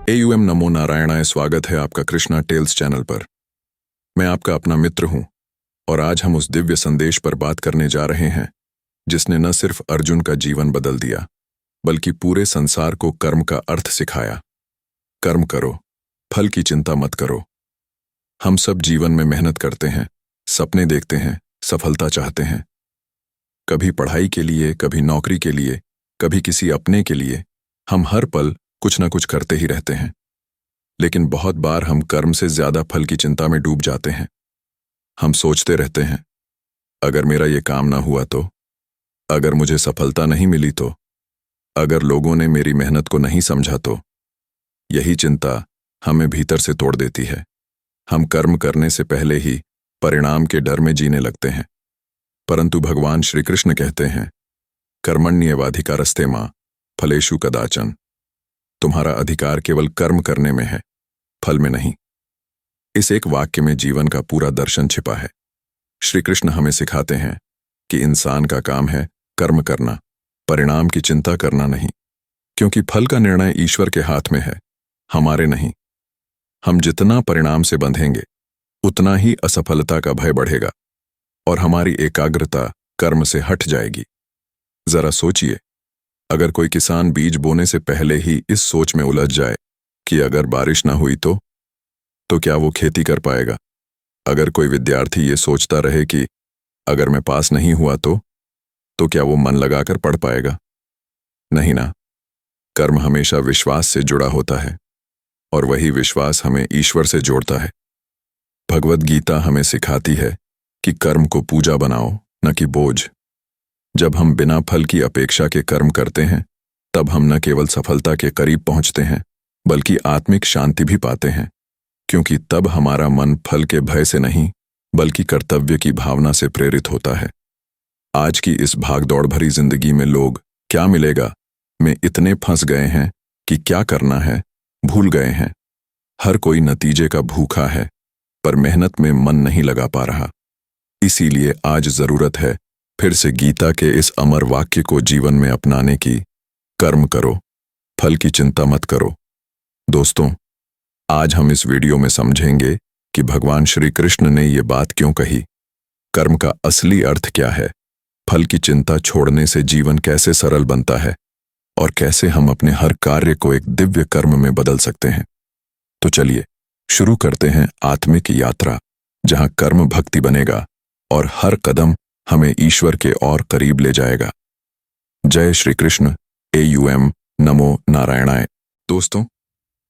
AUM नमो नारायणाय। स्वागत है आपका कृष्णा टेल्स चैनल पर। मैं आपका अपना मित्र हूं और आज हम उस दिव्य संदेश पर बात करने जा रहे हैं जिसने न सिर्फ अर्जुन का जीवन बदल दिया बल्कि पूरे संसार को कर्म का अर्थ सिखाया। कर्म करो, फल की चिंता मत करो। हम सब जीवन में मेहनत करते हैं, सपने देखते हैं, सफलता चाहते हैं। कभी पढ़ाई के लिए, कभी नौकरी के लिए, कभी किसी अपने के लिए। हम हर पल कुछ न कुछ करते ही रहते हैं, लेकिन बहुत बार हम कर्म से ज्यादा फल की चिंता में डूब जाते हैं। हम सोचते रहते हैं, अगर मेरा ये काम ना हुआ तो, अगर मुझे सफलता नहीं मिली तो, अगर लोगों ने मेरी मेहनत को नहीं समझा तो। यही चिंता हमें भीतर से तोड़ देती है। हम कर्म करने से पहले ही परिणाम के डर में जीने लगते हैं। परंतु भगवान श्री कृष्ण कहते हैं, कर्मण्येवाधिकारस्ते मा फलेषु कदाचन। तुम्हारा अधिकार केवल कर्म करने में है, फल में नहीं। इस एक वाक्य में जीवन का पूरा दर्शन छिपा है। श्री कृष्ण हमें सिखाते हैं कि इंसान का काम है कर्म करना, परिणाम की चिंता करना नहीं, क्योंकि फल का निर्णय ईश्वर के हाथ में है, हमारे नहीं। हम जितना परिणाम से बंधेंगे उतना ही असफलता का भय बढ़ेगा और हमारी एकाग्रता कर्म से हट जाएगी। जरा सोचिए, अगर कोई किसान बीज बोने से पहले ही इस सोच में उलझ जाए कि अगर बारिश ना हुई तो क्या वो खेती कर पाएगा? अगर कोई विद्यार्थी ये सोचता रहे कि अगर मैं पास नहीं हुआ तो क्या वो मन लगाकर पढ़ पाएगा? नहीं ना। कर्म हमेशा विश्वास से जुड़ा होता है और वही विश्वास हमें ईश्वर से जोड़ता है। भगवद गीता हमें सिखाती है कि कर्म को पूजा बनाओ, न कि बोझ। जब हम बिना फल की अपेक्षा के कर्म करते हैं, तब हम न केवल सफलता के करीब पहुंचते हैं बल्कि आत्मिक शांति भी पाते हैं, क्योंकि तब हमारा मन फल के भय से नहीं बल्कि कर्तव्य की भावना से प्रेरित होता है। आज की इस भागदौड़ भरी जिंदगी में लोग क्या मिलेगा में इतने फंस गए हैं कि क्या करना है भूल गए हैं। हर कोई नतीजे का भूखा है पर मेहनत में मन नहीं लगा पा रहा। इसीलिए आज जरूरत है फिर से गीता के इस अमर वाक्य को जीवन में अपनाने की। कर्म करो, फल की चिंता मत करो। दोस्तों, आज हम इस वीडियो में समझेंगे कि भगवान श्री कृष्ण ने ये बात क्यों कही, कर्म का असली अर्थ क्या है, फल की चिंता छोड़ने से जीवन कैसे सरल बनता है और कैसे हम अपने हर कार्य को एक दिव्य कर्म में बदल सकते हैं। तो चलिए शुरू करते हैं आत्मिक यात्रा, जहां कर्म भक्ति बनेगा और हर कदम हमें ईश्वर के और करीब ले जाएगा। जय श्री कृष्ण। AUM नमो नारायणाय। दोस्तों,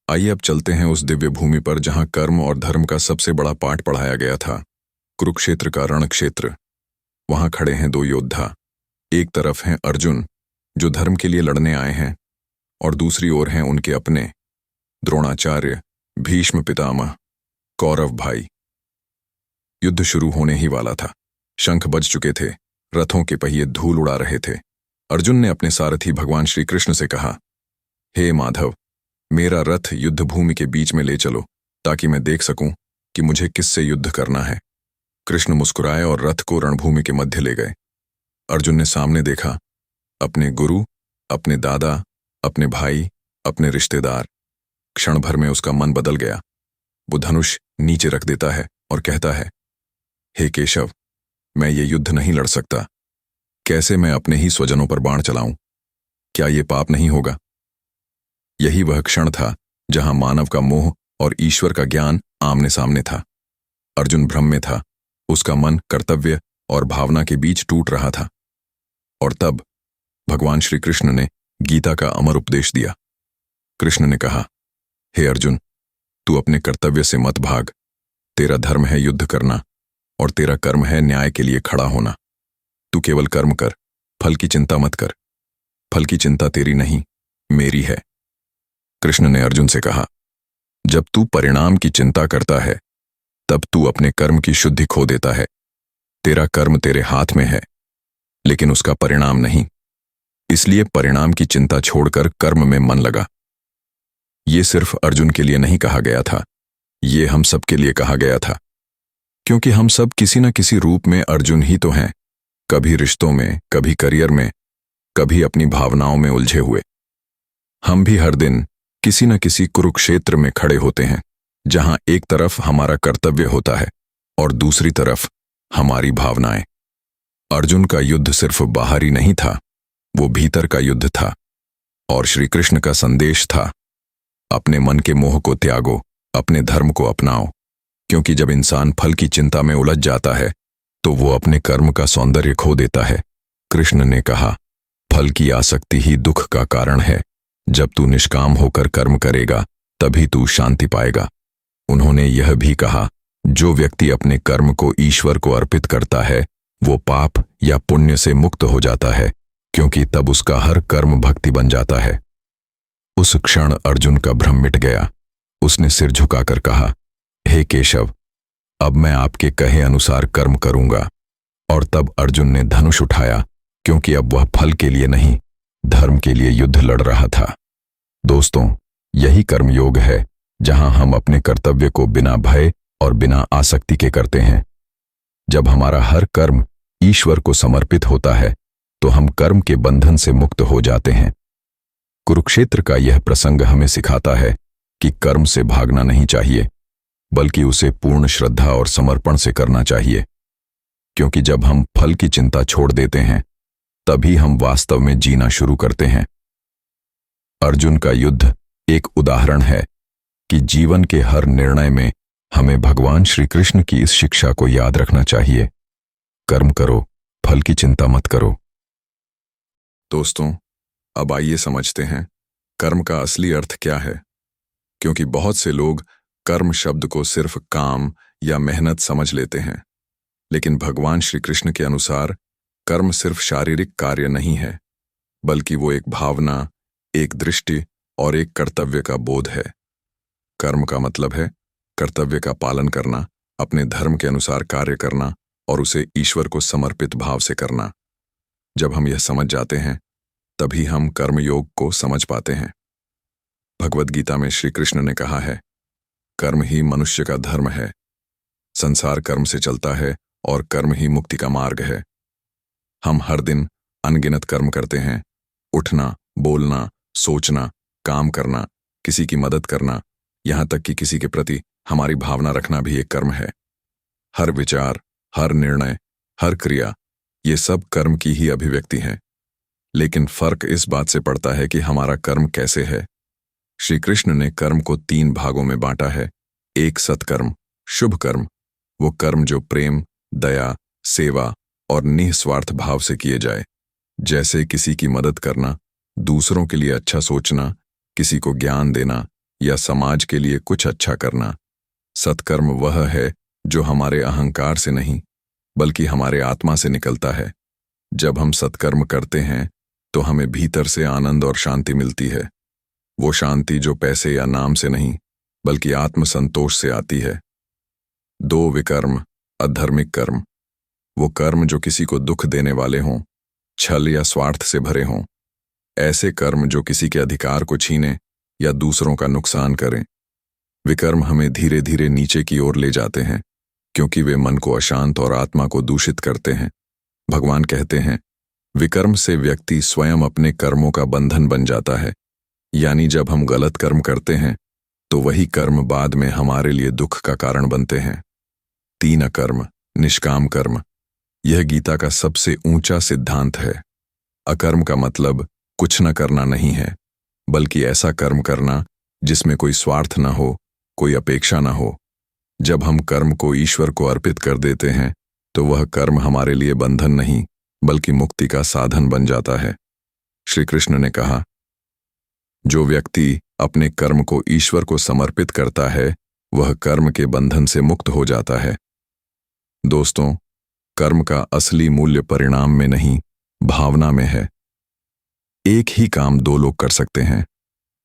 आइए अब चलते हैं उस दिव्य भूमि पर जहां कर्म और धर्म का सबसे बड़ा पाठ पढ़ाया गया था, कुरुक्षेत्र का रण क्षेत्र। वहां खड़े हैं दो योद्धा। एक तरफ हैं अर्जुन, जो धर्म के लिए लड़ने आए हैं, और दूसरी ओर हैं उनके अपने द्रोणाचार्य, भीष्म पितामह, कौरव भाई। युद्ध शुरू होने ही वाला था। शंख बज चुके थे, रथों के पहिए धूल उड़ा रहे थे। अर्जुन ने अपने सारथी भगवान श्री कृष्ण से कहा, हे माधव, मेरा रथ युद्ध भूमि के बीच में ले चलो ताकि मैं देख सकूं कि मुझे किससे युद्ध करना है। कृष्ण मुस्कुराए और रथ को रणभूमि के मध्य ले गए। अर्जुन ने सामने देखा, अपने गुरु, अपने दादा, अपने भाई, अपने रिश्तेदार। क्षण भर में उसका मन बदल गया। वो धनुष नीचे रख देता है और कहता है, हे केशव, मैं ये युद्ध नहीं लड़ सकता। कैसे मैं अपने ही स्वजनों पर बाण चलाऊं? क्या ये पाप नहीं होगा? यही वह क्षण था जहां मानव का मोह और ईश्वर का ज्ञान आमने सामने था। अर्जुन भ्रम में था, उसका मन कर्तव्य और भावना के बीच टूट रहा था। और तब भगवान श्री कृष्ण ने गीता का अमर उपदेश दिया। कृष्ण ने कहा, हे अर्जुन, तू अपने कर्तव्य से मत भाग। तेरा धर्म है युद्ध करना और तेरा कर्म है न्याय के लिए खड़ा होना। तू केवल कर्म कर, फल की चिंता मत कर। फल की चिंता तेरी नहीं, मेरी है। कृष्ण ने अर्जुन से कहा, जब तू परिणाम की चिंता करता है तब तू अपने कर्म की शुद्धि खो देता है। तेरा कर्म तेरे हाथ में है, लेकिन उसका परिणाम नहीं। इसलिए परिणाम की चिंता छोड़कर कर्म में मन लगा। ये सिर्फ अर्जुन के लिए नहीं कहा गया था, ये हम सब के लिए कहा गया था, क्योंकि हम सब किसी न किसी रूप में अर्जुन ही तो हैं। कभी रिश्तों में, कभी करियर में, कभी अपनी भावनाओं में उलझे हुए। हम भी हर दिन किसी न किसी कुरुक्षेत्र में खड़े होते हैं, जहां एक तरफ हमारा कर्तव्य होता है और दूसरी तरफ हमारी भावनाएं। अर्जुन का युद्ध सिर्फ बाहरी नहीं था, वो भीतर का युद्ध था। और श्री कृष्ण का संदेश था, अपने मन के मोह को त्यागो, अपने धर्म को अपनाओ। क्योंकि जब इंसान फल की चिंता में उलझ जाता है तो वो अपने कर्म का सौंदर्य खो देता है। कृष्ण ने कहा, फल की आसक्ति ही दुख का कारण है। जब तू निष्काम होकर कर्म करेगा तभी तू शांति पाएगा। उन्होंने यह भी कहा, जो व्यक्ति अपने कर्म को ईश्वर को अर्पित करता है वो पाप या पुण्य से मुक्त हो जाता है, क्योंकि तब उसका हर कर्म भक्ति बन जाता है। उस क्षण अर्जुन का भ्रम मिट गया। उसने सिर झुकाकर कहा, हे केशव, अब मैं आपके कहे अनुसार कर्म करूंगा। और तब अर्जुन ने धनुष उठाया, क्योंकि अब वह फल के लिए नहीं, धर्म के लिए युद्ध लड़ रहा था। दोस्तों, यही कर्मयोग है, जहां हम अपने कर्तव्य को बिना भय और बिना आसक्ति के करते हैं। जब हमारा हर कर्म ईश्वर को समर्पित होता है तो हम कर्म के बंधन से मुक्त हो जाते हैं। कुरुक्षेत्र का यह प्रसंग हमें सिखाता है कि कर्म से भागना नहीं चाहिए, बल्कि उसे पूर्ण श्रद्धा और समर्पण से करना चाहिए। क्योंकि जब हम फल की चिंता छोड़ देते हैं तभी हम वास्तव में जीना शुरू करते हैं। अर्जुन का युद्ध एक उदाहरण है कि जीवन के हर निर्णय में हमें भगवान श्री कृष्ण की इस शिक्षा को याद रखना चाहिए, कर्म करो, फल की चिंता मत करो। दोस्तों, अब आइए समझते हैं कर्म का असली अर्थ क्या है। क्योंकि बहुत से लोग कर्म शब्द को सिर्फ काम या मेहनत समझ लेते हैं, लेकिन भगवान श्री कृष्ण के अनुसार कर्म सिर्फ शारीरिक कार्य नहीं है, बल्कि वो एक भावना, एक दृष्टि और एक कर्तव्य का बोध है। कर्म का मतलब है कर्तव्य का पालन करना, अपने धर्म के अनुसार कार्य करना और उसे ईश्वर को समर्पित भाव से करना। जब हम यह समझ जाते हैं तभी हम कर्मयोग को समझ पाते हैं। भगवद गीता में श्री कृष्ण ने कहा है, कर्म ही मनुष्य का धर्म है। संसार कर्म से चलता है और कर्म ही मुक्ति का मार्ग है। हम हर दिन अनगिनत कर्म करते हैं। उठना, बोलना, सोचना, काम करना, किसी की मदद करना, यहां तक कि किसी के प्रति हमारी भावना रखना भी एक कर्म है। हर विचार, हर निर्णय, हर क्रिया, ये सब कर्म की ही अभिव्यक्ति है। लेकिन फर्क इस बात से पड़ता है कि हमारा कर्म कैसे है। श्री कृष्ण ने कर्म को 3 भागों में बांटा है। एक सत्कर्म, शुभ कर्म, वो कर्म जो प्रेम, दया, सेवा और निस्वार्थ भाव से किए जाए, जैसे किसी की मदद करना, दूसरों के लिए अच्छा सोचना, किसी को ज्ञान देना या समाज के लिए कुछ अच्छा करना। सत्कर्म वह है जो हमारे अहंकार से नहीं, बल्कि हमारे आत्मा से निकलता है। जब हम सत्कर्म करते हैं तो हमें भीतर से आनंद और शांति मिलती है। वो शांति जो पैसे या नाम से नहीं, बल्कि आत्मसंतोष से आती है। 2 विकर्म, अधर्मिक कर्म, वो कर्म जो किसी को दुख देने वाले हों, छल या स्वार्थ से भरे हों। ऐसे कर्म जो किसी के अधिकार को छीने या दूसरों का नुकसान करें। विकर्म हमें धीरे धीरे नीचे की ओर ले जाते हैं, क्योंकि वे मन को अशांत और आत्मा को दूषित करते हैं। भगवान कहते हैं, विकर्म से व्यक्ति स्वयं अपने कर्मों का बंधन बन जाता है। यानी जब हम गलत कर्म करते हैं तो वही कर्म बाद में हमारे लिए दुख का कारण बनते हैं। 3 अकर्म, निष्काम कर्म, यह गीता का सबसे ऊंचा सिद्धांत है। अकर्म का मतलब कुछ न करना नहीं है, बल्कि ऐसा कर्म करना जिसमें कोई स्वार्थ न हो, कोई अपेक्षा न हो। जब हम कर्म को ईश्वर को अर्पित कर देते हैं तो वह कर्म हमारे लिए बंधन नहीं, बल्कि मुक्ति का साधन बन जाता है। श्री कृष्ण ने कहा, जो व्यक्ति अपने कर्म को ईश्वर को समर्पित करता है वह कर्म के बंधन से मुक्त हो जाता है। दोस्तों, कर्म का असली मूल्य परिणाम में नहीं, भावना में है। एक ही काम 2 लोग कर सकते हैं,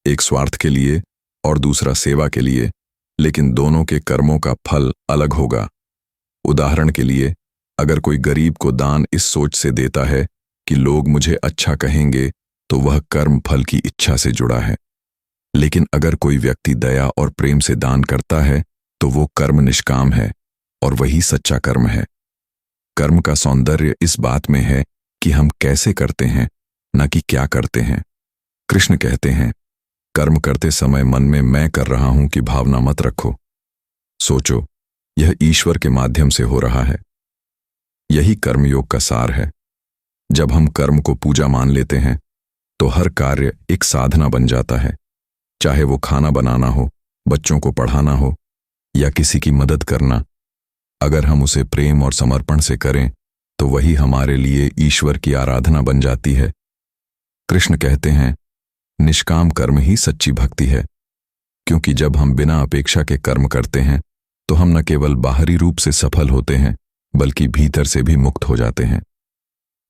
एक स्वार्थ के लिए और दूसरा सेवा के लिए, लेकिन दोनों के कर्मों का फल अलग होगा। उदाहरण के लिए, अगर कोई गरीब को दान इस सोच से देता है कि लोग मुझे अच्छा कहेंगे, तो वह कर्म फल की इच्छा से जुड़ा है। लेकिन अगर कोई व्यक्ति दया और प्रेम से दान करता है तो वो कर्म निष्काम है और वही सच्चा कर्म है। कर्म का सौंदर्य इस बात में है कि हम कैसे करते हैं, न कि क्या करते हैं। कृष्ण कहते हैं, कर्म करते समय मन में मैं कर रहा हूं की भावना मत रखो। सोचो, यह ईश्वर के माध्यम से हो रहा है। यही कर्मयोग का सार है। जब हम कर्म को पूजा मान लेते हैं तो हर कार्य एक साधना बन जाता है। चाहे वो खाना बनाना हो, बच्चों को पढ़ाना हो या किसी की मदद करना, अगर हम उसे प्रेम और समर्पण से करें तो वही हमारे लिए ईश्वर की आराधना बन जाती है। कृष्ण कहते हैं, निष्काम कर्म ही सच्ची भक्ति है, क्योंकि जब हम बिना अपेक्षा के कर्म करते हैं तो हम न केवल बाहरी रूप से सफल होते हैं बल्कि भीतर से भी मुक्त हो जाते हैं।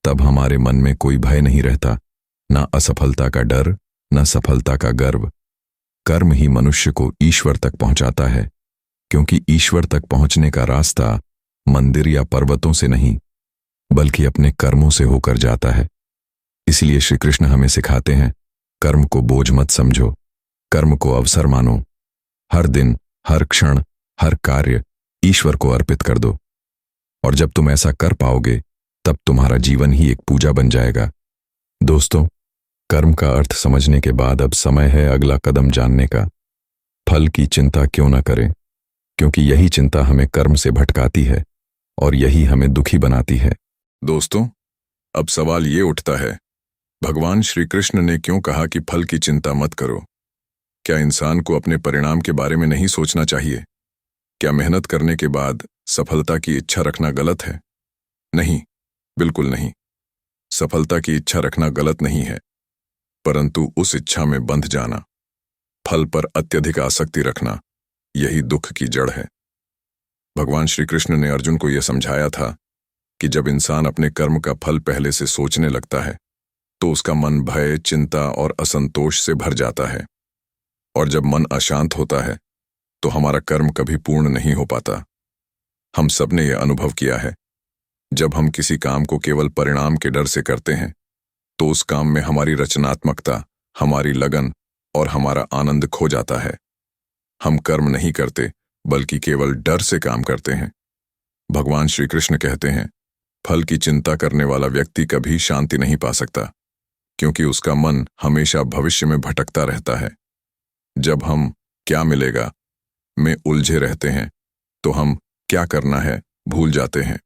तब हमारे मन में कोई भय नहीं रहता, न असफलता का डर, न सफलता का गर्व। कर्म ही मनुष्य को ईश्वर तक पहुंचाता है, क्योंकि ईश्वर तक पहुंचने का रास्ता मंदिर या पर्वतों से नहीं बल्कि अपने कर्मों से होकर जाता है। इसलिए श्री कृष्ण हमें सिखाते हैं, कर्म को बोझ मत समझो, कर्म को अवसर मानो। हर दिन, हर क्षण, हर कार्य ईश्वर को अर्पित कर दो। और जब तुम ऐसा कर पाओगे तब तुम्हारा जीवन ही एक पूजा बन जाएगा। दोस्तों, कर्म का अर्थ समझने के बाद अब समय है अगला कदम जानने का। फल की चिंता क्यों न करें, क्योंकि यही चिंता हमें कर्म से भटकाती है और यही हमें दुखी बनाती है। दोस्तों, अब सवाल ये उठता है, भगवान श्री कृष्ण ने क्यों कहा कि फल की चिंता मत करो? क्या इंसान को अपने परिणाम के बारे में नहीं सोचना चाहिए? क्या मेहनत करने के बाद सफलता की इच्छा रखना गलत है? नहीं, बिल्कुल नहीं। सफलता की इच्छा रखना गलत नहीं है, परंतु उस इच्छा में बंध जाना, फल पर अत्यधिक आसक्ति रखना, यही दुख की जड़ है। भगवान श्री कृष्ण ने अर्जुन को यह समझाया था कि जब इंसान अपने कर्म का फल पहले से सोचने लगता है तो उसका मन भय, चिंता और असंतोष से भर जाता है। और जब मन अशांत होता है तो हमारा कर्म कभी पूर्ण नहीं हो पाता। हम सब ने यह अनुभव किया है, जब हम किसी काम को केवल परिणाम के डर से करते हैं तो उस काम में हमारी रचनात्मकता, हमारी लगन और हमारा आनंद खो जाता है। हम कर्म नहीं करते बल्कि केवल डर से काम करते हैं। भगवान श्री कृष्ण कहते हैं, फल की चिंता करने वाला व्यक्ति कभी शांति नहीं पा सकता, क्योंकि उसका मन हमेशा भविष्य में भटकता रहता है। जब हम क्या मिलेगा में उलझे रहते हैं तो हम क्या करना है भूल जाते हैं।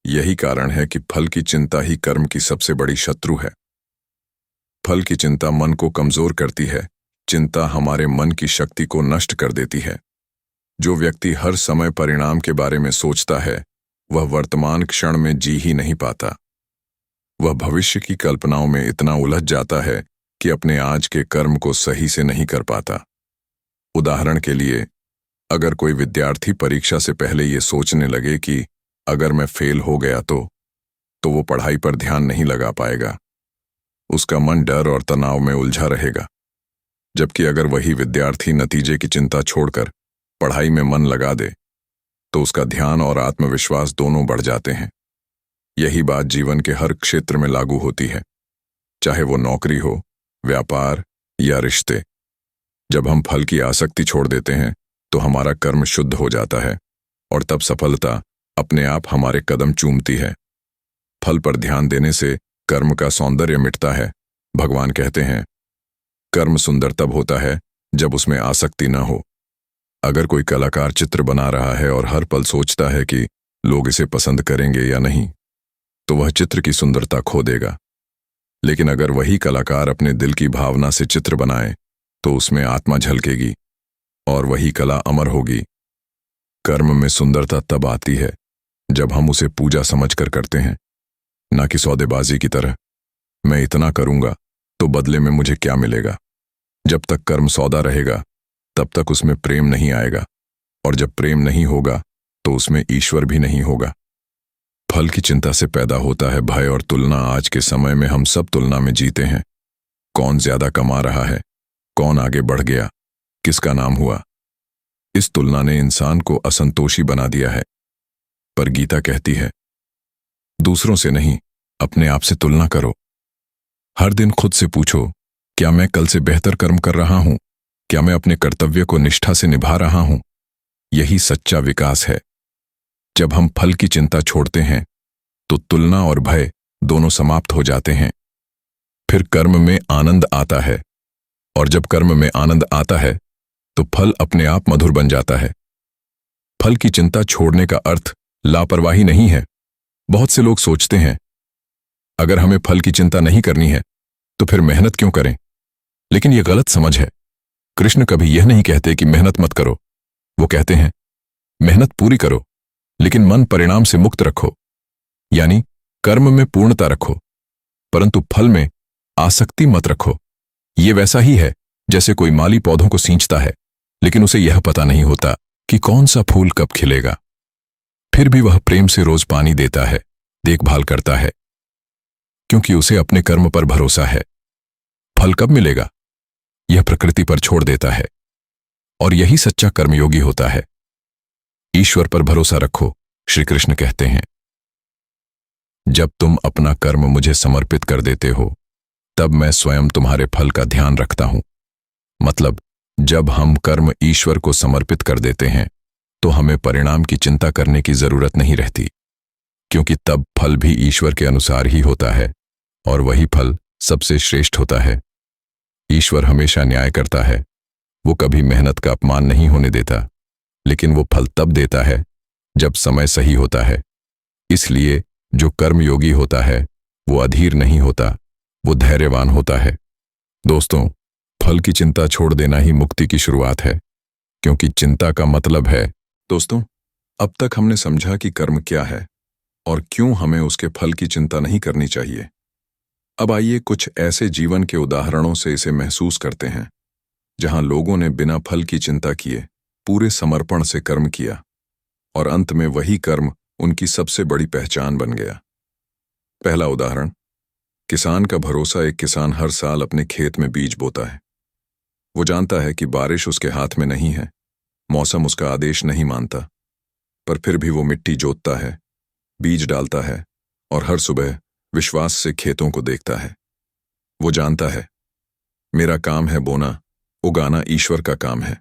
यही कारण है कि फल की चिंता ही कर्म की सबसे बड़ी शत्रु है। फल की चिंता मन को कमजोर करती है। चिंता हमारे मन की शक्ति को नष्ट कर देती है। जो व्यक्ति हर समय परिणाम के बारे में सोचता है वह वर्तमान क्षण में जी ही नहीं पाता। वह भविष्य की कल्पनाओं में इतना उलझ जाता है कि अपने आज के कर्म को सही से नहीं कर पाता। उदाहरण के लिए, अगर कोई विद्यार्थी परीक्षा से पहले ये सोचने लगे कि अगर मैं फेल हो गया तो वो पढ़ाई पर ध्यान नहीं लगा पाएगा। उसका मन डर और तनाव में उलझा रहेगा। जबकि अगर वही विद्यार्थी नतीजे की चिंता छोड़कर पढ़ाई में मन लगा दे तो उसका ध्यान और आत्मविश्वास दोनों बढ़ जाते हैं। यही बात जीवन के हर क्षेत्र में लागू होती है, चाहे वो नौकरी हो, व्यापार या रिश्ते। जब हम फल की आसक्ति छोड़ देते हैं तो हमारा कर्म शुद्ध हो जाता है और तब सफलता अपने आप हमारे कदम चूमती है। फल पर ध्यान देने से कर्म का सौंदर्य मिटता है। भगवान कहते हैं, कर्म सुंदर तब होता है जब उसमें आसक्ति न हो। अगर कोई कलाकार चित्र बना रहा है और हर पल सोचता है कि लोग इसे पसंद करेंगे या नहीं, तो वह चित्र की सुंदरता खो देगा। लेकिन अगर वही कलाकार अपने दिल की भावना से चित्र बनाए तो उसमें आत्मा झलकेगी और वही कला अमर होगी। कर्म में सुंदरता तब आती है जब हम उसे पूजा समझकर करते हैं, ना कि सौदेबाजी की तरह। मैं इतना करूंगा तो बदले में मुझे क्या मिलेगा? जब तक कर्म सौदा रहेगा तब तक उसमें प्रेम नहीं आएगा, और जब प्रेम नहीं होगा तो उसमें ईश्वर भी नहीं होगा। फल की चिंता से पैदा होता है भय और तुलना। आज के समय में हम सब तुलना में जीते हैं। कौन ज्यादा कमा रहा है, कौन आगे बढ़ गया, किसका नाम हुआ। इस तुलना ने इंसान को असंतोषी बना दिया है। पर गीता कहती है, दूसरों से नहीं, अपने आप से तुलना करो। हर दिन खुद से पूछो, क्या मैं कल से बेहतर कर्म कर रहा हूं? क्या मैं अपने कर्तव्य को निष्ठा से निभा रहा हूं? यही सच्चा विकास है। जब हम फल की चिंता छोड़ते हैं तो तुलना और भय दोनों समाप्त हो जाते हैं। फिर कर्म में आनंद आता है। और जब कर्म में आनंद आता है तो फल अपने आप मधुर बन जाता है। फल की चिंता छोड़ने का अर्थ लापरवाही नहीं है। बहुत से लोग सोचते हैं, अगर हमें फल की चिंता नहीं करनी है तो फिर मेहनत क्यों करें? लेकिन यह गलत समझ है। कृष्ण कभी यह नहीं कहते कि मेहनत मत करो। वो कहते हैं, मेहनत पूरी करो, लेकिन मन परिणाम से मुक्त रखो, यानी कर्म में पूर्णता रखो, परंतु फल में आसक्ति मत रखो। ये वैसा ही है जैसे कोई माली पौधों को सींचता है, लेकिन उसे यह पता नहीं होता कि कौन सा फूल कब खिलेगा। फिर भी वह प्रेम से रोज पानी देता है, देखभाल करता है, क्योंकि उसे अपने कर्म पर भरोसा है। फल कब मिलेगा यह प्रकृति पर छोड़ देता है, और यही सच्चा कर्मयोगी होता है। ईश्वर पर भरोसा रखो, श्री कृष्ण कहते हैं। जब तुम अपना कर्म मुझे समर्पित कर देते हो, तब मैं स्वयं तुम्हारे फल का ध्यान रखता हूं। मतलब, जब हम कर्म ईश्वर को समर्पित कर देते हैं तो हमें परिणाम की चिंता करने की जरूरत नहीं रहती, क्योंकि तब फल भी ईश्वर के अनुसार ही होता है, और वही फल सबसे श्रेष्ठ होता है। ईश्वर हमेशा न्याय करता है। वो कभी मेहनत का अपमान नहीं होने देता, लेकिन वो फल तब देता है जब समय सही होता है। इसलिए जो कर्मयोगी होता है वो अधीर नहीं होता, वो धैर्यवान होता है। दोस्तों, फल की चिंता छोड़ देना ही मुक्ति की शुरुआत है, क्योंकि चिंता का मतलब है। दोस्तों, अब तक हमने समझा कि कर्म क्या है और क्यों हमें उसके फल की चिंता नहीं करनी चाहिए। अब आइए कुछ ऐसे जीवन के उदाहरणों से इसे महसूस करते हैं, जहां लोगों ने बिना फल की चिंता किए पूरे समर्पण से कर्म किया, और अंत में वही कर्म उनकी सबसे बड़ी पहचान बन गया। पहला उदाहरण, किसान का भरोसा। एक किसान हर साल अपने खेत में बीज बोता है। वो जानता है कि बारिश उसके हाथ में नहीं है, मौसम उसका आदेश नहीं मानता, पर फिर भी वो मिट्टी जोतता है, बीज डालता है और हर सुबह विश्वास से खेतों को देखता है। वो जानता है, मेरा काम है बोना, उगाना ईश्वर का काम है।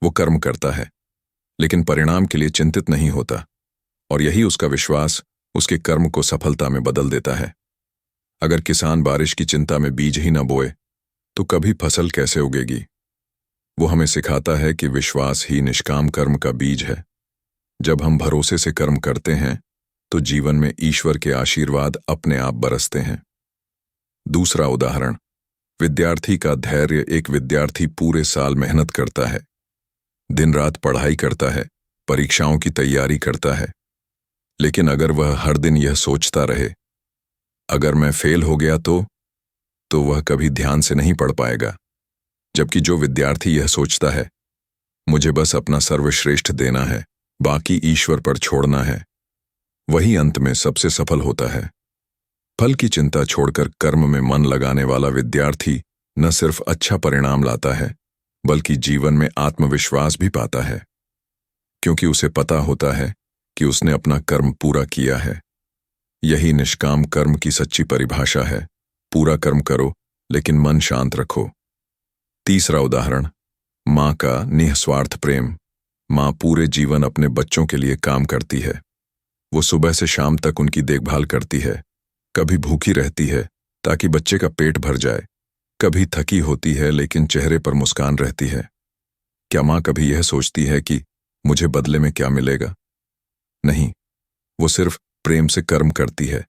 वो कर्म करता है, लेकिन परिणाम के लिए चिंतित नहीं होता, और यही उसका विश्वास उसके कर्म को सफलता में बदल देता है। अगर किसान बारिश की चिंता में बीज ही न बोए तो कभी फसल कैसे उगेगी? वो हमें सिखाता है कि विश्वास ही निष्काम कर्म का बीज है। जब हम भरोसे से कर्म करते हैं तो जीवन में ईश्वर के आशीर्वाद अपने आप बरसते हैं। दूसरा उदाहरण, विद्यार्थी का धैर्य। एक विद्यार्थी पूरे साल मेहनत करता है, दिन रात पढ़ाई करता है, परीक्षाओं की तैयारी करता है, लेकिन अगर वह हर दिन यह सोचता रहे, अगर मैं फेल हो गया तो वह कभी ध्यान से नहीं पढ़ पाएगा। जबकि जो विद्यार्थी यह सोचता है, मुझे बस अपना सर्वश्रेष्ठ देना है, बाकी ईश्वर पर छोड़ना है, वही अंत में सबसे सफल होता है। फल की चिंता छोड़कर कर्म में मन लगाने वाला विद्यार्थी न सिर्फ अच्छा परिणाम लाता है, बल्कि जीवन में आत्मविश्वास भी पाता है, क्योंकि उसे पता होता है कि उसने अपना कर्म पूरा किया है। यही निष्काम कर्म की सच्ची परिभाषा है। पूरा कर्म करो, लेकिन मन शांत रखो। तीसरा उदाहरण, माँ का निस्वार्थ प्रेम। माँ पूरे जीवन अपने बच्चों के लिए काम करती है। वो सुबह से शाम तक उनकी देखभाल करती है, कभी भूखी रहती है ताकि बच्चे का पेट भर जाए, कभी थकी होती है लेकिन चेहरे पर मुस्कान रहती है। क्या माँ कभी यह सोचती है कि मुझे बदले में क्या मिलेगा? नहीं, वो सिर्फ प्रेम से कर्म करती है।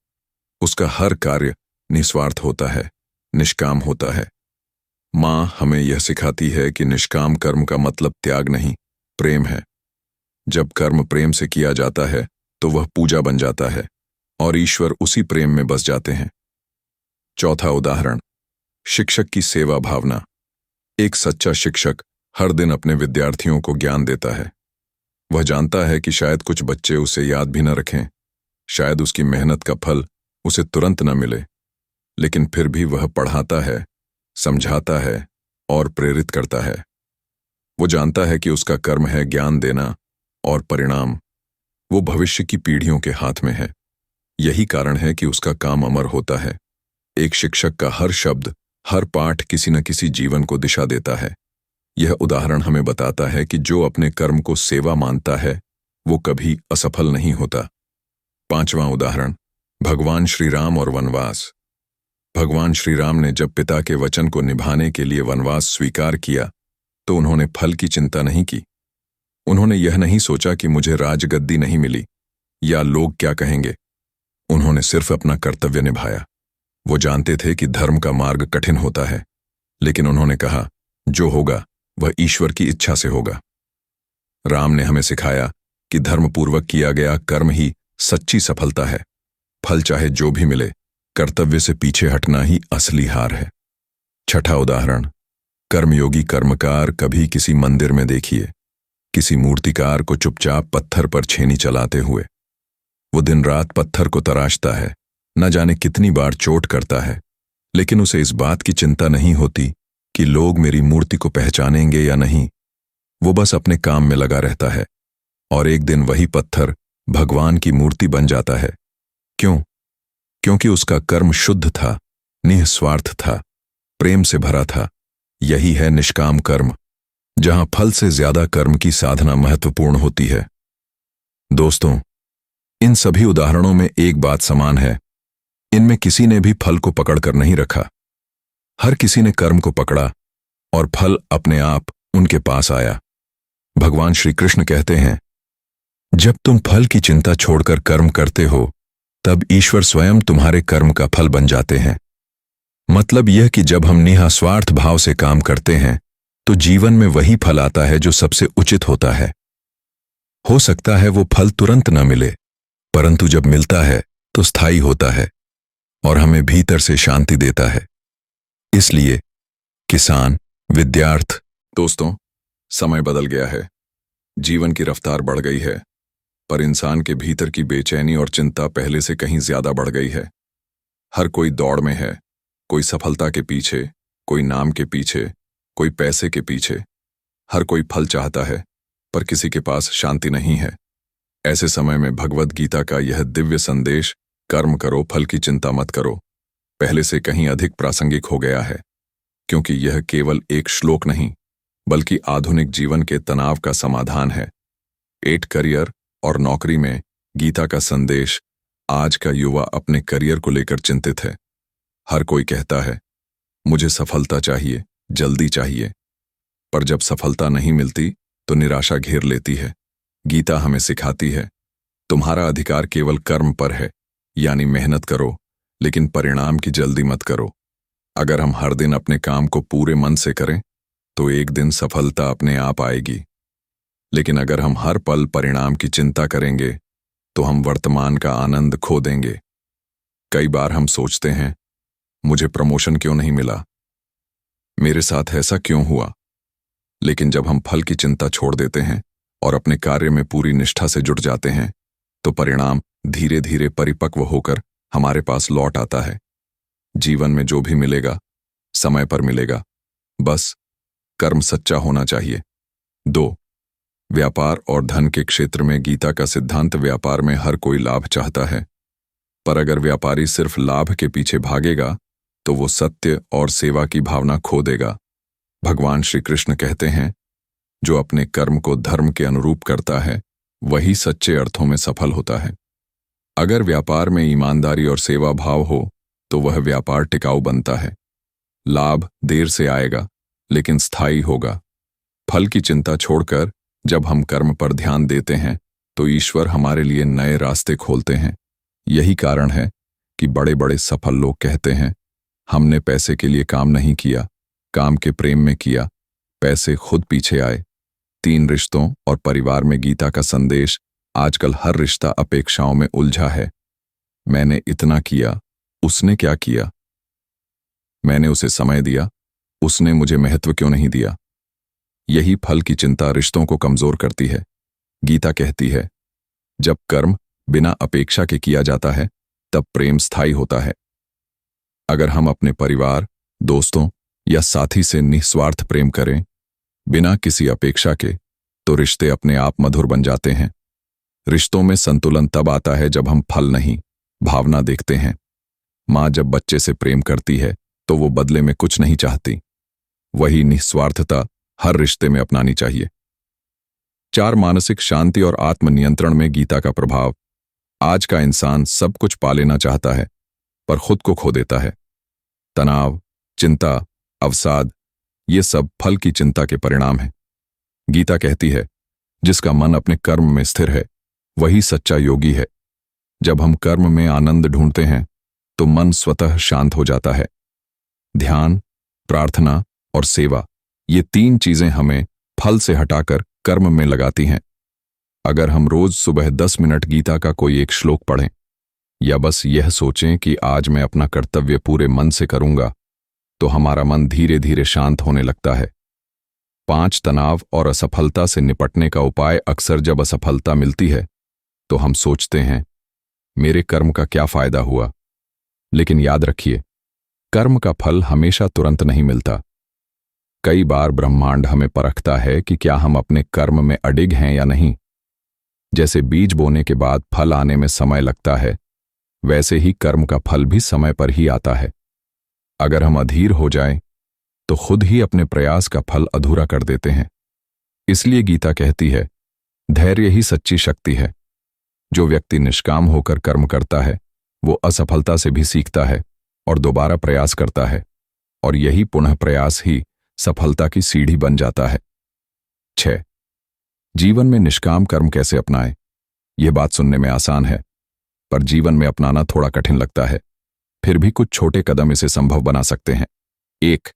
उसका हर कार्य निस्वार्थ होता है, निष्काम होता है। माँ हमें यह सिखाती है कि निष्काम कर्म का मतलब त्याग नहीं, प्रेम है। जब कर्म प्रेम से किया जाता है तो वह पूजा बन जाता है, और ईश्वर उसी प्रेम में बस जाते हैं। चौथा उदाहरण, शिक्षक की सेवा भावना। एक सच्चा शिक्षक हर दिन अपने विद्यार्थियों को ज्ञान देता है। वह जानता है कि शायद कुछ बच्चे उसे याद भी न रखें, शायद उसकी मेहनत का फल उसे तुरंत न मिले, लेकिन फिर भी वह पढ़ाता है, समझाता है और प्रेरित करता है। वो जानता है कि उसका कर्म है ज्ञान देना, और परिणाम वो भविष्य की पीढ़ियों के हाथ में है। यही कारण है कि उसका काम अमर होता है। एक शिक्षक का हर शब्द, हर पाठ किसी न किसी जीवन को दिशा देता है। यह उदाहरण हमें बताता है कि जो अपने कर्म को सेवा मानता है वो कभी असफल नहीं होता। पांचवां उदाहरण, भगवान श्री राम और वनवास। भगवान श्री राम ने जब पिता के वचन को निभाने के लिए वनवास स्वीकार किया तो उन्होंने फल की चिंता नहीं की। उन्होंने यह नहीं सोचा कि मुझे राजगद्दी नहीं मिली या लोग क्या कहेंगे। उन्होंने सिर्फ अपना कर्तव्य निभाया। वो जानते थे कि धर्म का मार्ग कठिन होता है, लेकिन उन्होंने कहा जो होगा वह ईश्वर की इच्छा से होगा। राम ने हमें सिखाया कि धर्मपूर्वक किया गया कर्म ही सच्ची सफलता है। फल चाहे जो भी मिले, कर्तव्य से पीछे हटना ही असली हार है। छठा उदाहरण, कर्मयोगी कर्मकार कभी किसी मंदिर में देखिए किसी मूर्तिकार को चुपचाप पत्थर पर छेनी चलाते हुए। वो दिन रात पत्थर को तराशता है, न जाने कितनी बार चोट करता है, लेकिन उसे इस बात की चिंता नहीं होती कि लोग मेरी मूर्ति को पहचानेंगे या नहीं। वो बस अपने काम में लगा रहता है और एक दिन वही पत्थर भगवान की मूर्ति बन जाता है। क्यों? क्योंकि उसका कर्म शुद्ध था, निस्वार्थ था, प्रेम से भरा था। यही है निष्काम कर्म, जहां फल से ज्यादा कर्म की साधना महत्वपूर्ण होती है। दोस्तों, इन सभी उदाहरणों में एक बात समान है, इनमें किसी ने भी फल को पकड़कर नहीं रखा। हर किसी ने कर्म को पकड़ा और फल अपने आप उनके पास आया। भगवान श्री कृष्ण कहते हैं, जब तुम फल की चिंता छोड़कर कर्म करते हो तब ईश्वर स्वयं तुम्हारे कर्म का फल बन जाते हैं। मतलब यह कि जब हम निस्वार्थ भाव से काम करते हैं तो जीवन में वही फल आता है जो सबसे उचित होता है। हो सकता है वो फल तुरंत न मिले, परंतु जब मिलता है तो स्थायी होता है और हमें भीतर से शांति देता है। इसलिए किसान, विद्यार्थी, दोस्तों, समय बदल गया है, जीवन की रफ्तार बढ़ गई है, पर इंसान के भीतर की बेचैनी और चिंता पहले से कहीं ज्यादा बढ़ गई है। हर कोई दौड़ में है, कोई सफलता के पीछे, कोई नाम के पीछे, कोई पैसे के पीछे। हर कोई फल चाहता है, पर किसी के पास शांति नहीं है। ऐसे समय में भगवद गीता का यह दिव्य संदेश, कर्म करो, फल की चिंता मत करो, पहले से कहीं अधिक प्रासंगिक हो गया है, क्योंकि यह केवल एक श्लोक नहीं, बल्कि आधुनिक जीवन के तनाव का समाधान है। एट करियर और नौकरी में गीता का संदेश। आज का युवा अपने करियर को लेकर चिंतित है। हर कोई कहता है, मुझे सफलता चाहिए, जल्दी चाहिए, पर जब सफलता नहीं मिलती तो निराशा घेर लेती है। गीता हमें सिखाती है, तुम्हारा अधिकार केवल कर्म पर है, यानी मेहनत करो, लेकिन परिणाम की जल्दी मत करो। अगर हम हर दिन अपने काम को पूरे मन से करें तो एक दिन सफलता अपने आप आएगी, लेकिन अगर हम हर पल परिणाम की चिंता करेंगे तो हम वर्तमान का आनंद खो देंगे। कई बार हम सोचते हैं, मुझे प्रमोशन क्यों नहीं मिला, मेरे साथ ऐसा क्यों हुआ। लेकिन जब हम फल की चिंता छोड़ देते हैं और अपने कार्य में पूरी निष्ठा से जुट जाते हैं तो परिणाम धीरे धीरे परिपक्व होकर हमारे पास लौट आता है। जीवन में जो भी मिलेगा समय पर मिलेगा, बस कर्म सच्चा होना चाहिए। 2. व्यापार और धन के क्षेत्र में गीता का सिद्धांत। व्यापार में हर कोई लाभ चाहता है, पर अगर व्यापारी सिर्फ लाभ के पीछे भागेगा तो वो सत्य और सेवा की भावना खो देगा। भगवान श्री कृष्ण कहते हैं, जो अपने कर्म को धर्म के अनुरूप करता है वही सच्चे अर्थों में सफल होता है। अगर व्यापार में ईमानदारी और सेवा भाव हो तो वह व्यापार टिकाऊ बनता है। लाभ देर से आएगा लेकिन स्थायी होगा। फल की चिंता छोड़कर जब हम कर्म पर ध्यान देते हैं तो ईश्वर हमारे लिए नए रास्ते खोलते हैं। यही कारण है कि बड़े बड़े सफल लोग कहते हैं, हमने पैसे के लिए काम नहीं किया, काम के प्रेम में किया, पैसे खुद पीछे आए। 3 रिश्तों और परिवार में गीता का संदेश। आजकल हर रिश्ता अपेक्षाओं में उलझा है। मैंने इतना किया, उसने क्या किया, मैंने उसे समय दिया, उसने मुझे महत्व क्यों नहीं दिया। यही फल की चिंता रिश्तों को कमजोर करती है। गीता कहती है, जब कर्म बिना अपेक्षा के किया जाता है तब प्रेम स्थायी होता है। अगर हम अपने परिवार, दोस्तों या साथी से निस्वार्थ प्रेम करें बिना किसी अपेक्षा के तो रिश्ते अपने आप मधुर बन जाते हैं। रिश्तों में संतुलन तब आता है जब हम फल नहीं, भावना देखते हैं। माँ जब बच्चे से प्रेम करती है तो वो बदले में कुछ नहीं चाहती। वही निस्वार्थता हर रिश्ते में अपनानी चाहिए। 4. मानसिक शांति और आत्मनियंत्रण में गीता का प्रभाव। आज का इंसान सब कुछ पा लेना चाहता है पर खुद को खो देता है। तनाव, चिंता, अवसाद, ये सब फल की चिंता के परिणाम हैं। गीता कहती है, जिसका मन अपने कर्म में स्थिर है वही सच्चा योगी है। जब हम कर्म में आनंद ढूंढते हैं तो मन स्वतः शांत हो जाता है। ध्यान, प्रार्थना और सेवा, ये 3 चीजें हमें फल से हटाकर कर्म में लगाती हैं। अगर हम रोज सुबह 10 मिनट गीता का कोई एक श्लोक पढ़ें या बस यह सोचें कि आज मैं अपना कर्तव्य पूरे मन से करूंगा, तो हमारा मन धीरे धीरे शांत होने लगता है। 5 तनाव और असफलता से निपटने का उपाय। अक्सर जब असफलता मिलती है तो हम सोचते हैं, मेरे कर्म का क्या फायदा हुआ। लेकिन याद रखिए, कर्म का फल हमेशा तुरंत नहीं मिलता। कई बार ब्रह्मांड हमें परखता है कि क्या हम अपने कर्म में अडिग हैं या नहीं। जैसे बीज बोने के बाद फल आने में समय लगता है, वैसे ही कर्म का फल भी समय पर ही आता है। अगर हम अधीर हो जाएं, तो खुद ही अपने प्रयास का फल अधूरा कर देते हैं। इसलिए गीता कहती है, धैर्य ही सच्ची शक्ति है। जो व्यक्ति निष्काम होकर कर्म करता है वो असफलता से भी सीखता है और दोबारा प्रयास करता है, और यही पुनः प्रयास ही सफलता की सीढ़ी बन जाता है। 6. जीवन में निष्काम कर्म कैसे अपनाएं? यह बात सुनने में आसान है, पर जीवन में अपनाना थोड़ा कठिन लगता है। फिर भी कुछ छोटे कदम इसे संभव बना सकते हैं। 1.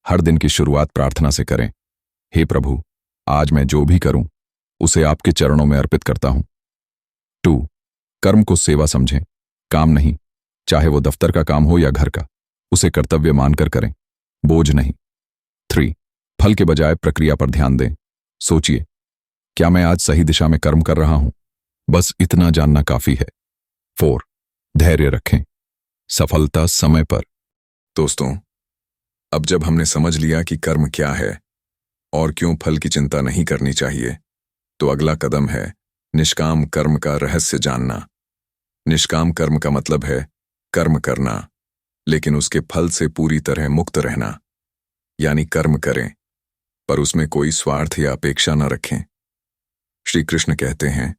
हर दिन की शुरुआत प्रार्थना से करें। हे प्रभु, आज मैं जो भी करूं उसे आपके चरणों में अर्पित करता हूं। 2. कर्म को सेवा समझें, काम नहीं, चाहे वो दफ्तर का काम हो या घर का, उसे कर्तव्य मानकर करें, बोझ नहीं। 3. फल के बजाय प्रक्रिया पर ध्यान दें। सोचिए, क्या मैं आज सही दिशा में कर्म कर रहा हूं? बस इतना जानना काफी है। 4. धैर्य रखें, सफलता समय पर। दोस्तों, अब जब हमने समझ लिया कि कर्म क्या है और क्यों फल की चिंता नहीं करनी चाहिए, तो अगला कदम है निष्काम कर्म का रहस्य जानना। निष्काम कर्म का मतलब है कर्म करना, लेकिन उसके फल से पूरी तरह मुक्त रहना। यानी कर्म करें, पर उसमें कोई स्वार्थ या अपेक्षा न रखें। श्री कृष्ण कहते हैं,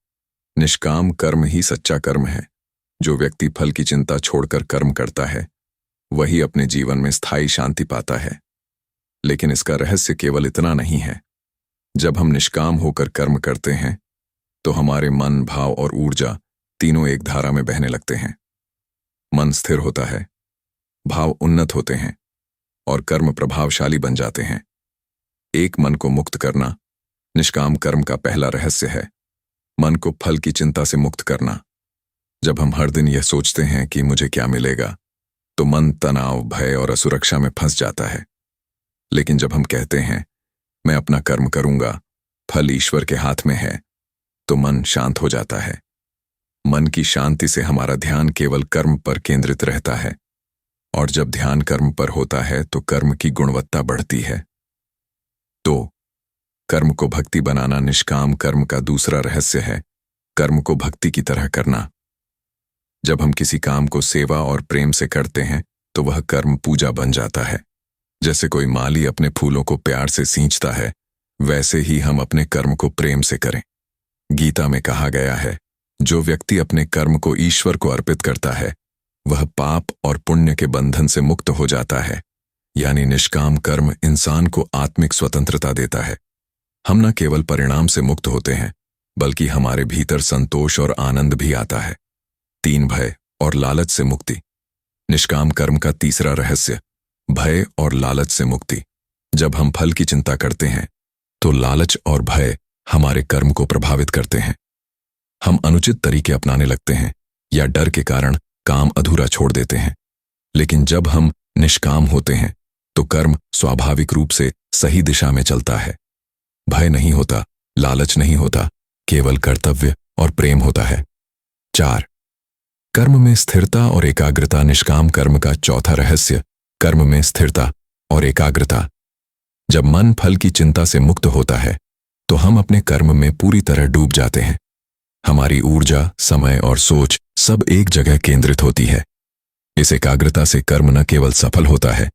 निष्काम कर्म ही सच्चा कर्म है। जो व्यक्ति फल की चिंता छोड़कर कर्म करता है वही अपने जीवन में स्थायी शांति पाता है। लेकिन इसका रहस्य केवल इतना नहीं है। जब हम निष्काम होकर कर्म करते हैं तो हमारे मन, भाव और ऊर्जा तीनों एक धारा में बहने लगते हैं। मन स्थिर होता है, भाव उन्नत होते हैं और कर्म प्रभावशाली बन जाते हैं। एक मन को मुक्त करना निष्काम कर्म का पहला रहस्य है। मन को फल की चिंता से मुक्त करना। जब हम हर दिन यह सोचते हैं कि मुझे क्या मिलेगा, तो मन तनाव, भय और असुरक्षा में फंस जाता है। लेकिन जब हम कहते हैं, मैं अपना कर्म करूंगा, फल ईश्वर के हाथ में है, तो मन शांत हो जाता है। मन की शांति से हमारा ध्यान केवल कर्म पर केंद्रित रहता है, और जब ध्यान कर्म पर होता है तो कर्म की गुणवत्ता बढ़ती है। तो कर्म को भक्ति बनाना निष्काम कर्म का दूसरा रहस्य है। कर्म को भक्ति की तरह करना। जब हम किसी काम को सेवा और प्रेम से करते हैं तो वह कर्म पूजा बन जाता है। जैसे कोई माली अपने फूलों को प्यार से सींचता है, वैसे ही हम अपने कर्म को प्रेम से करें। गीता में कहा गया है, जो व्यक्ति अपने कर्म को ईश्वर को अर्पित करता है वह पाप और पुण्य के बंधन से मुक्त हो जाता है। यानी निष्काम कर्म इंसान को आत्मिक स्वतंत्रता देता है। हम न केवल परिणाम से मुक्त होते हैं, बल्कि हमारे भीतर संतोष और आनंद भी आता है। 3. भय और लालच से मुक्ति। निष्काम कर्म का तीसरा रहस्य, भय और लालच से मुक्ति। जब हम फल की चिंता करते हैं तो लालच और भय हमारे कर्म को प्रभावित करते हैं। हम अनुचित तरीके अपनाने लगते हैं या डर के कारण काम अधूरा छोड़ देते हैं। लेकिन जब हम निष्काम होते हैं तो कर्म स्वाभाविक रूप से सही दिशा में चलता है। भय नहीं होता, लालच नहीं होता, केवल कर्तव्य और प्रेम होता है। 4. कर्म में स्थिरता और एकाग्रता। निष्काम कर्म का चौथा रहस्य, कर्म में स्थिरता और एकाग्रता। जब मन फल की चिंता से मुक्त होता है तो हम अपने कर्म में पूरी तरह डूब जाते हैं। हमारी ऊर्जा, समय और सोच सब एक जगह केंद्रित होती है। इस एकाग्रता से कर्म न केवल सफल होता है,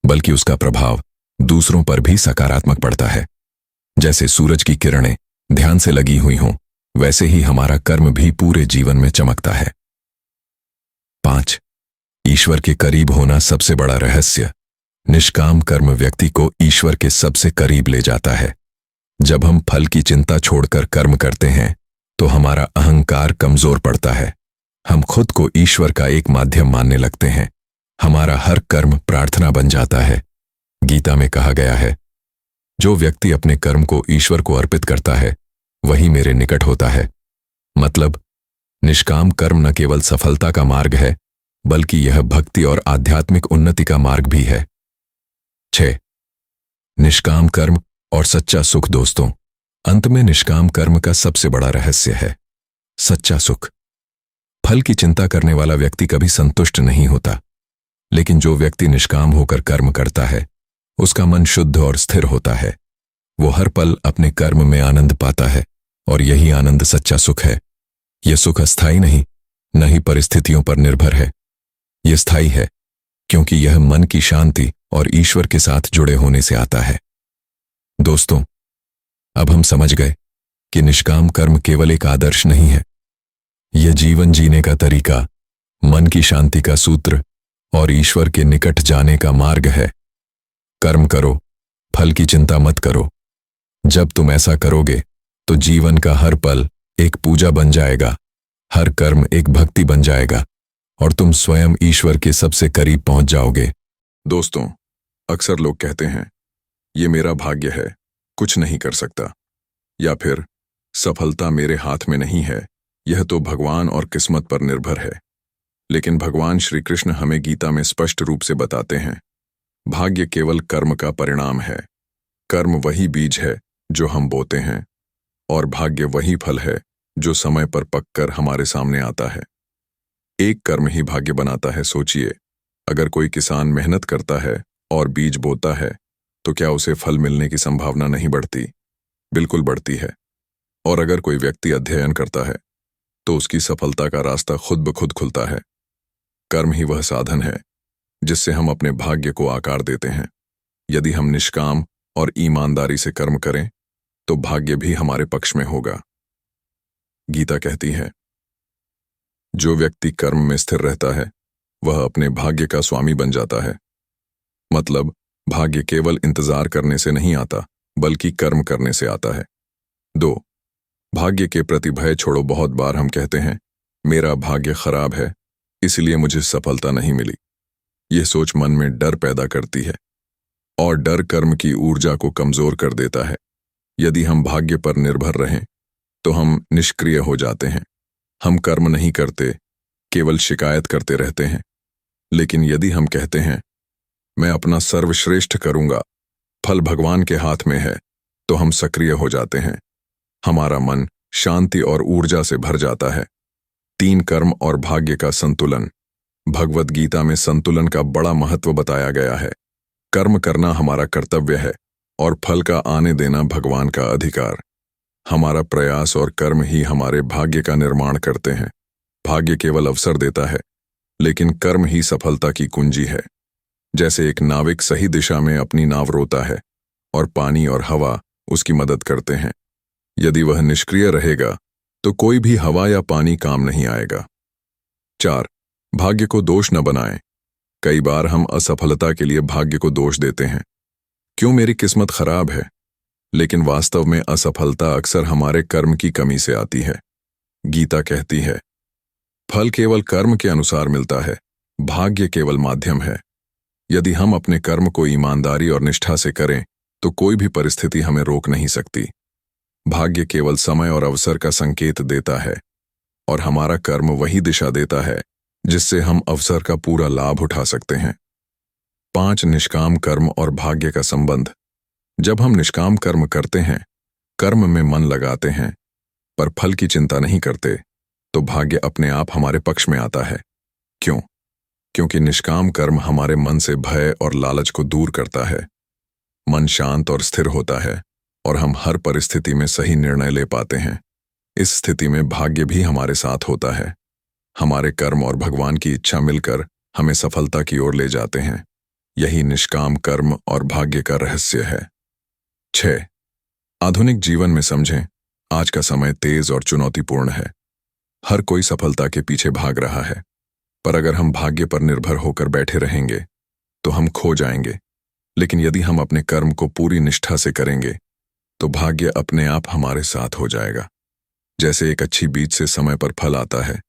बल्कि उसका प्रभाव दूसरों पर भी सकारात्मक पड़ता है। जैसे सूरज की किरणें ध्यान से लगी हुई हों, वैसे ही हमारा कर्म भी पूरे जीवन में चमकता है। 5. ईश्वर के करीब होना सबसे बड़ा रहस्य। निष्काम कर्म व्यक्ति को ईश्वर के सबसे करीब ले जाता है। जब हम फल की चिंता छोड़कर कर्म करते हैं तो हमारा अहंकार कमजोर पड़ता है। हम खुद को ईश्वर का एक माध्यम मानने लगते हैं। हमारा हर कर्म प्रार्थना बन जाता है। गीता में कहा गया है, जो व्यक्ति अपने कर्म को ईश्वर को अर्पित करता है वही मेरे निकट होता है। मतलब निष्काम कर्म न केवल सफलता का मार्ग है बल्कि यह भक्ति और आध्यात्मिक उन्नति का मार्ग भी है। 6. निष्काम कर्म और सच्चा सुख। दोस्तों, अंत में निष्काम कर्म का सबसे बड़ा रहस्य है सच्चा सुख। फल की चिंता करने वाला व्यक्ति कभी संतुष्ट नहीं होता, लेकिन जो व्यक्ति निष्काम होकर कर्म करता है उसका मन शुद्ध और स्थिर होता है। वो हर पल अपने कर्म में आनंद पाता है और यही आनंद सच्चा सुख है। यह सुख अस्थायी नहीं, न ही परिस्थितियों पर निर्भर है। यह स्थायी है क्योंकि यह मन की शांति और ईश्वर के साथ जुड़े होने से आता है। दोस्तों, अब हम समझ गए कि निष्काम कर्म केवल एक आदर्श नहीं है, यह जीवन जीने का तरीका, मन की शांति का सूत्र और ईश्वर के निकट जाने का मार्ग है। कर्म करो, फल की चिंता मत करो। जब तुम ऐसा करोगे तो जीवन का हर पल एक पूजा बन जाएगा, हर कर्म एक भक्ति बन जाएगा और तुम स्वयं ईश्वर के सबसे करीब पहुंच जाओगे। दोस्तों, अक्सर लोग कहते हैं, ये मेरा भाग्य है, कुछ नहीं कर सकता, या फिर सफलता मेरे हाथ में नहीं है, यह तो भगवान और किस्मत पर निर्भर है। लेकिन भगवान श्री कृष्ण हमें गीता में स्पष्ट रूप से बताते हैं, भाग्य केवल कर्म का परिणाम है। कर्म वही बीज है जो हम बोते हैं और भाग्य वही फल है जो समय पर पककर हमारे सामने आता है। एक कर्म ही भाग्य बनाता है। सोचिए, अगर कोई किसान मेहनत करता है और बीज बोता है तो क्या उसे फल मिलने की संभावना नहीं बढ़ती? बिल्कुल बढ़ती है। और अगर कोई व्यक्ति अध्ययन करता है तो उसकी सफलता का रास्ता खुद ब खुद खुलता है। कर्म ही वह साधन है जिससे हम अपने भाग्य को आकार देते हैं। यदि हम निष्काम और ईमानदारी से कर्म करें तो भाग्य भी हमारे पक्ष में होगा। गीता कहती है, जो व्यक्ति कर्म में स्थिर रहता है वह अपने भाग्य का स्वामी बन जाता है। मतलब भाग्य केवल इंतजार करने से नहीं आता बल्कि कर्म करने से आता है। 2. भाग्य के प्रति भय छोड़ो। बहुत बार हम कहते हैं, मेरा भाग्य खराब है इसलिए मुझे सफलता नहीं मिली। यह सोच मन में डर पैदा करती है और डर कर्म की ऊर्जा को कमजोर कर देता है। यदि हम भाग्य पर निर्भर रहें तो हम निष्क्रिय हो जाते हैं। हम कर्म नहीं करते, केवल शिकायत करते रहते हैं। लेकिन यदि हम कहते हैं, मैं अपना सर्वश्रेष्ठ करूंगा, फल भगवान के हाथ में है, तो हम सक्रिय हो जाते हैं। हमारा मन शांति और ऊर्जा से भर जाता है। 3 कर्म और भाग्य का संतुलन। भगवद गीता में संतुलन का बड़ा महत्व बताया गया है। कर्म करना हमारा कर्तव्य है और फल का आने देना भगवान का अधिकार। हमारा प्रयास और कर्म ही हमारे भाग्य का निर्माण करते हैं। भाग्य केवल अवसर देता है, लेकिन कर्म ही सफलता की कुंजी है। जैसे एक नाविक सही दिशा में अपनी नाव रोता है और पानी और हवा उसकी मदद करते हैं। यदि वह निष्क्रिय रहेगा तो कोई भी हवा या पानी काम नहीं आएगा। 4. भाग्य को दोष न बनाएं। कई बार हम असफलता के लिए भाग्य को दोष देते हैं। क्यों मेरी किस्मत खराब है? लेकिन वास्तव में असफलता अक्सर हमारे कर्म की कमी से आती है। गीता कहती है, फल केवल कर्म के अनुसार मिलता है, भाग्य केवल माध्यम है। यदि हम अपने कर्म को ईमानदारी और निष्ठा से करें तो कोई भी परिस्थिति हमें रोक नहीं सकती। भाग्य केवल समय और अवसर का संकेत देता है और हमारा कर्म वही दिशा देता है जिससे हम अवसर का पूरा लाभ उठा सकते हैं। 5. निष्काम कर्म और भाग्य का संबंध। जब हम निष्काम कर्म करते हैं, कर्म में मन लगाते हैं, पर फल की चिंता नहीं करते, तो भाग्य अपने आप हमारे पक्ष में आता है। क्यों? क्योंकि निष्काम कर्म हमारे मन से भय और लालच को दूर करता है। मन शांत और स्थिर होता है और हम हर परिस्थिति में सही निर्णय ले पाते हैं। इस स्थिति में भाग्य भी हमारे साथ होता है। हमारे कर्म और भगवान की इच्छा मिलकर हमें सफलता की ओर ले जाते हैं। यही निष्काम कर्म और भाग्य का रहस्य है। 6. आधुनिक जीवन में समझें, आज का समय तेज और चुनौतीपूर्ण है। हर कोई सफलता के पीछे भाग रहा है। पर अगर हम भाग्य पर निर्भर होकर बैठे रहेंगे तो हम खो जाएंगे। लेकिन यदि हम अपने कर्म को पूरी निष्ठा से करेंगे तो भाग्य अपने आप हमारे साथ हो जाएगा। जैसे एक अच्छी बीज से समय पर फल आता है,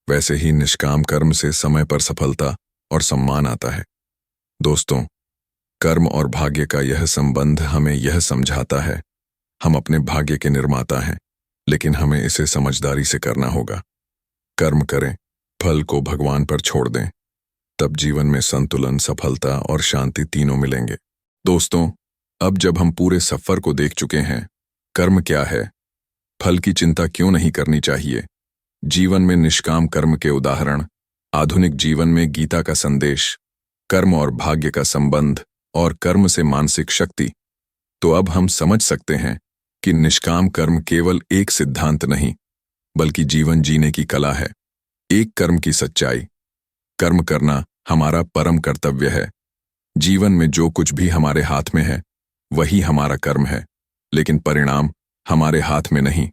वैसे ही निष्काम कर्म से समय पर सफलता और सम्मान आता है। दोस्तों, कर्म और भाग्य का यह संबंध हमें यह समझाता है, हम अपने भाग्य के निर्माता हैं, लेकिन हमें इसे समझदारी से करना होगा। कर्म करें, फल को भगवान पर छोड़ दें, तब जीवन में संतुलन, सफलता और शांति तीनों मिलेंगे। दोस्तों, अब जब हम पूरे सफर को देख चुके हैं, कर्म क्या है, फल की चिंता क्यों नहीं करनी चाहिए, जीवन में निष्काम कर्म के उदाहरण, आधुनिक जीवन में गीता का संदेश, कर्म और भाग्य का संबंध और कर्म से मानसिक शक्ति, तो अब हम समझ सकते हैं कि निष्काम कर्म केवल एक सिद्धांत नहीं, बल्कि जीवन जीने की कला है, एक कर्म की सच्चाई। कर्म करना हमारा परम कर्तव्य है। जीवन में जो कुछ भी हमारे हाथ में है, वही हमारा कर्म है, लेकिन परिणाम हमारे हाथ में नहीं।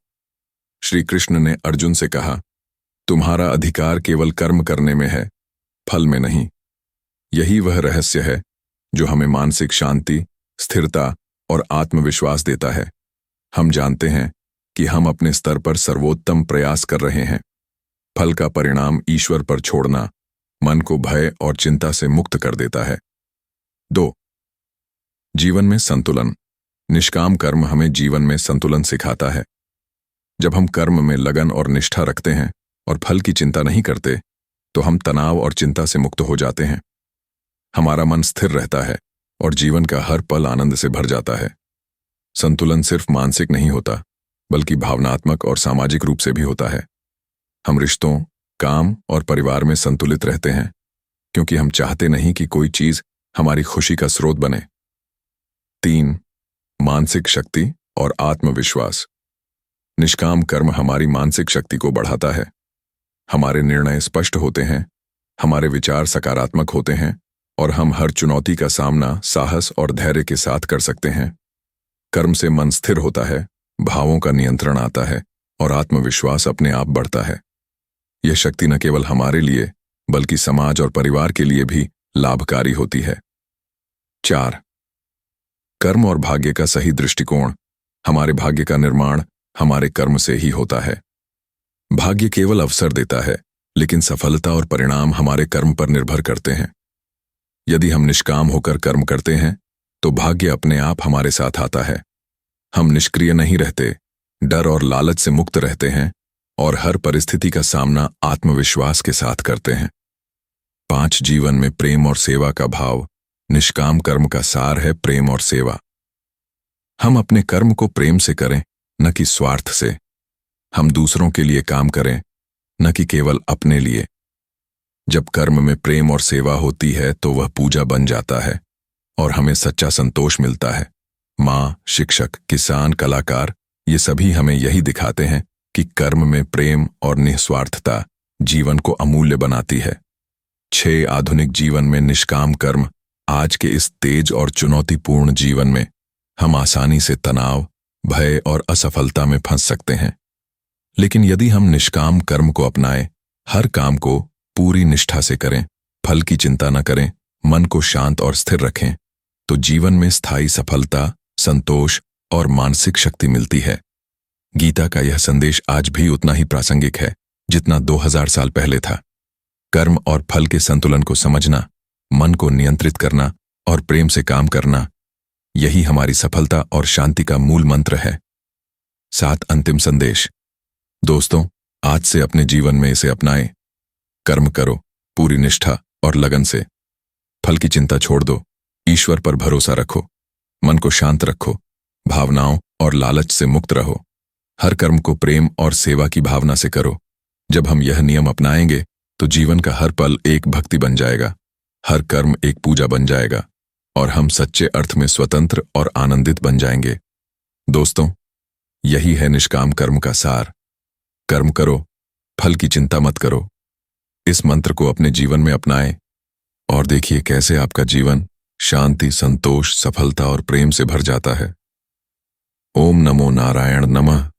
श्री कृष्ण ने अर्जुन से कहा, तुम्हारा अधिकार केवल कर्म करने में है, फल में नहीं। यही वह रहस्य है जो हमें मानसिक शांति, स्थिरता और आत्मविश्वास देता है। हम जानते हैं कि हम अपने स्तर पर सर्वोत्तम प्रयास कर रहे हैं। फल का परिणाम ईश्वर पर छोड़ना मन को भय और चिंता से मुक्त कर देता है। 2. जीवन में संतुलन। निष्काम कर्म हमें जीवन में संतुलन सिखाता है। जब हम कर्म में लगन और निष्ठा रखते हैं और फल की चिंता नहीं करते, तो हम तनाव और चिंता से मुक्त हो जाते हैं। हमारा मन स्थिर रहता है और जीवन का हर पल आनंद से भर जाता है। संतुलन सिर्फ मानसिक नहीं होता, बल्कि भावनात्मक और सामाजिक रूप से भी होता है। हम रिश्तों, काम और परिवार में संतुलित रहते हैं, क्योंकि हम चाहते नहीं कि कोई चीज हमारी खुशी का स्रोत बने। 3. मानसिक शक्ति और आत्मविश्वास। निष्काम कर्म हमारी मानसिक शक्ति को बढ़ाता है। हमारे निर्णय स्पष्ट होते हैं, हमारे विचार सकारात्मक होते हैं और हम हर चुनौती का सामना साहस और धैर्य के साथ कर सकते हैं। कर्म से मन स्थिर होता है, भावों का नियंत्रण आता है और आत्मविश्वास अपने आप बढ़ता है। यह शक्ति न केवल हमारे लिए, बल्कि समाज और परिवार के लिए भी लाभकारी होती है। 4. कर्म और भाग्य का सही दृष्टिकोण। हमारे भाग्य का निर्माण हमारे कर्म से ही होता है। भाग्य केवल अवसर देता है, लेकिन सफलता और परिणाम हमारे कर्म पर निर्भर करते हैं। यदि हम निष्काम होकर कर्म करते हैं, तो भाग्य अपने आप हमारे साथ आता है। हम निष्क्रिय नहीं रहते, डर और लालच से मुक्त रहते हैं और हर परिस्थिति का सामना आत्मविश्वास के साथ करते हैं। 5. जीवन में प्रेम और सेवा का भाव। निष्काम कर्म का सार है प्रेम और सेवा। हम अपने कर्म को प्रेम से करें, न कि स्वार्थ से। हम दूसरों के लिए काम करें, न कि केवल अपने लिए। जब कर्म में प्रेम और सेवा होती है तो वह पूजा बन जाता है और हमें सच्चा संतोष मिलता है। माँ, शिक्षक, किसान, कलाकार, ये सभी हमें यही दिखाते हैं कि कर्म में प्रेम और निस्वार्थता जीवन को अमूल्य बनाती है। 6. आधुनिक जीवन में निष्काम कर्म। आज के इस तेज और चुनौतीपूर्ण जीवन में हम आसानी से तनाव, भय और असफलता में फंस सकते हैं। लेकिन यदि हम निष्काम कर्म को अपनाएं, हर काम को पूरी निष्ठा से करें, फल की चिंता न करें, मन को शांत और स्थिर रखें, तो जीवन में स्थायी सफलता, संतोष और मानसिक शक्ति मिलती है। गीता का यह संदेश आज भी उतना ही प्रासंगिक है जितना 2000 साल पहले था। कर्म और फल के संतुलन को समझना, मन को नियंत्रित करना और प्रेम से काम करना, यही हमारी सफलता और शांति का मूल मंत्र है। 7. अंतिम संदेश। दोस्तों, आज से अपने जीवन में इसे अपनाएं। कर्म करो पूरी निष्ठा और लगन से। फल की चिंता छोड़ दो, ईश्वर पर भरोसा रखो, मन को शांत रखो, भावनाओं और लालच से मुक्त रहो। हर कर्म को प्रेम और सेवा की भावना से करो। जब हम यह नियम अपनाएंगे तो जीवन का हर पल एक भक्ति बन जाएगा, हर कर्म एक पूजा बन जाएगा और हम सच्चे अर्थ में स्वतंत्र और आनंदित बन जाएंगे। दोस्तों, यही है निष्काम कर्म का सार। कर्म करो, फल की चिंता मत करो। इस मंत्र को अपने जीवन में अपनाएं और देखिए कैसे आपका जीवन शांति, संतोष, सफलता और प्रेम से भर जाता है। ओम नमो नारायण नमः।